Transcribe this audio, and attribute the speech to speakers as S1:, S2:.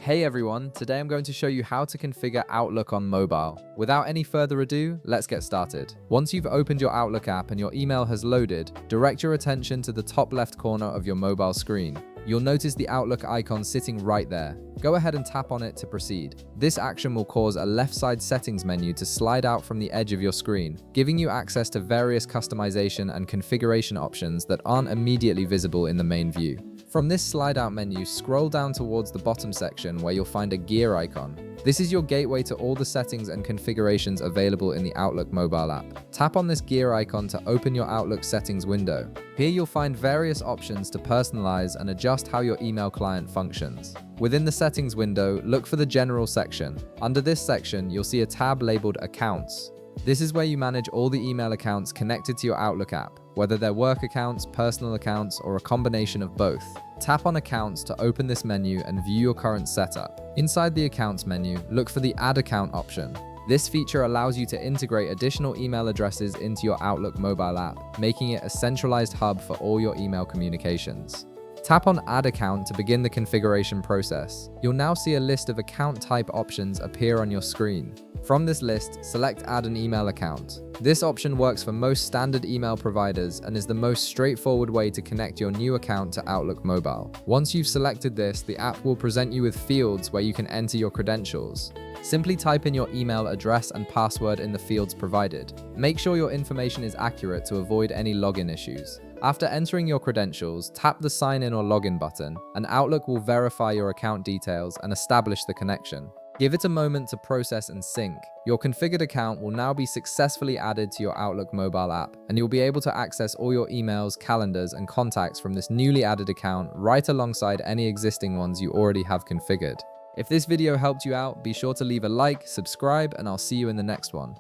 S1: Hey everyone, today I'm going to show you how to configure Outlook on mobile. Without any further ado, let's get started. Once you've opened your Outlook app and your email has loaded, direct your attention to the top left corner of your mobile screen. You'll notice the Outlook icon sitting right there. Go ahead and tap on it to proceed. This action will cause a left side settings menu to slide out from the edge of your screen, giving you access to various customization and configuration options that aren't immediately visible in the main view. From this slide out menu, scroll down towards the bottom section where you'll find a gear icon. This is your gateway to all the settings and configurations available in the Outlook mobile app. Tap on this gear icon to open your Outlook settings window. Here you'll find various options to personalize and adjust how your email client functions. Within the settings window, look for the general section. Under this section, you'll see a tab labeled Accounts. This is where you manage all the email accounts connected to your Outlook app, whether they're work accounts, personal accounts, or a combination of both. Tap on Accounts to open this menu and view your current setup. Inside the Accounts menu, look for the Add Account option. This feature allows you to integrate additional email addresses into your Outlook mobile app, making it a centralized hub for all your email communications. Tap on Add Account to begin the configuration process. You'll now see a list of account type options appear on your screen. From this list, select Add an email account. This option works for most standard email providers and is the most straightforward way to connect your new account to Outlook Mobile. Once you've selected this, the app will present you with fields where you can enter your credentials. Simply type in your email address and password in the fields provided. Make sure your information is accurate to avoid any login issues. After entering your credentials, tap the Sign In or Login button, and Outlook will verify your account details and establish the connection. Give it a moment to process and sync. Your configured account will now be successfully added to your Outlook mobile app, and you'll be able to access all your emails, calendars, and contacts from this newly added account right alongside any existing ones you already have configured. If this video helped you out, be sure to leave a like, subscribe, and I'll see you in the next one.